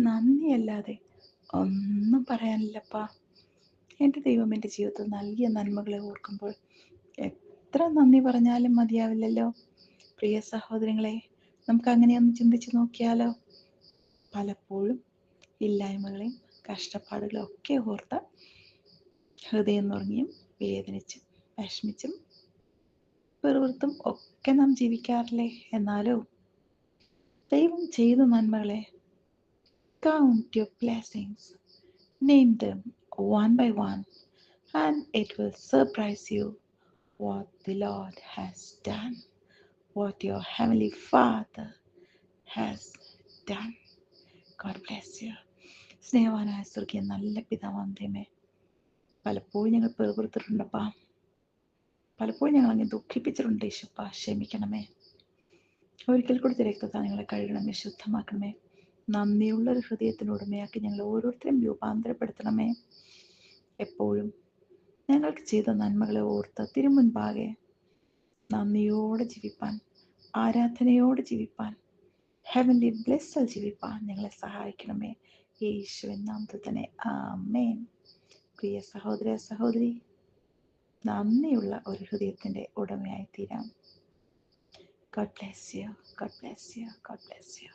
നന്ദിയല്ലാതെ ഒന്നും പറയാനില്ലപ്പാ. എൻ്റെ ദൈവം എൻ്റെ ജീവിതത്തിൽ നൽകിയ നന്മകളെ ഓർക്കുമ്പോൾ എത്ര നന്ദി പറഞ്ഞാലും മതിയാവില്ലല്ലോ. പ്രിയ സഹോദരങ്ങളെ, നമുക്ക് അങ്ങനെയൊന്ന് ചിന്തിച്ച് നോക്കിയാലോ. പലപ്പോഴും ഇല്ലായ്മകളെയും കഷ്ടപ്പാടുകളും ഒക്കെ ഓർത്ത് ഹൃദയം നുറങ്ങിയും വേദനിച്ചും വിഷമിച്ചും വെറുത്തും ഒക്കെ നാം ജീവിക്കാറില്ലേ? എന്നാലോ ദൈവം ചെയ്ത നന്മകളെ count your blessings, name them one by one, and it will surprise you what the Lord has done, what your Heavenly Father has done. God bless you. സ്നേഹവാനായ സ്വർഗീയ നല്ല പിതാവാന്തേമേ, പലപ്പോഴും ഞങ്ങൾ പെറുപുറത്തിട്ടുണ്ടപ്പാ, പലപ്പോഴും ഞങ്ങൾ അങ്ങ് ദുഃഖിപ്പിച്ചിട്ടുണ്ട്. യേശുപ്പാ, ക്ഷമിക്കണമേ. ഒരിക്കൽ കൂടി രക്തത്താൽ ഞങ്ങളെ കഴുകണമേ, ശുദ്ധമാക്കണമേ. നന്ദിയുള്ളൊരു ഹൃദയത്തിന് ഉടമയാക്കി ഞങ്ങൾ ഓരോരുത്തരും രൂപാന്തരപ്പെടുത്തണമേ. എപ്പോഴും ഞങ്ങൾക്ക് ചെയ്ത നന്മകളെ ഓർത്ത് തിരുമുൻപാകെ നന്ദിയോടെ ജീവിപ്പാൻ, ആരാധനയോടെ ജീവിപ്പാൻ, ഹെവൻലി ബ്ലെസ്സിൽ ജീവിപ്പാൻ ഞങ്ങളെ സഹായിക്കണമേ. യേശുവിൻ നാമത്തിൽ തന്നെ ആമേൻ. പ്രിയ സഹോദര സഹോദരി, നന്ദിയുള്ള ഒരു ഹൃദയത്തിൻ്റെ ഉടമയായി തീരാം. God bless you. God bless you. God bless you.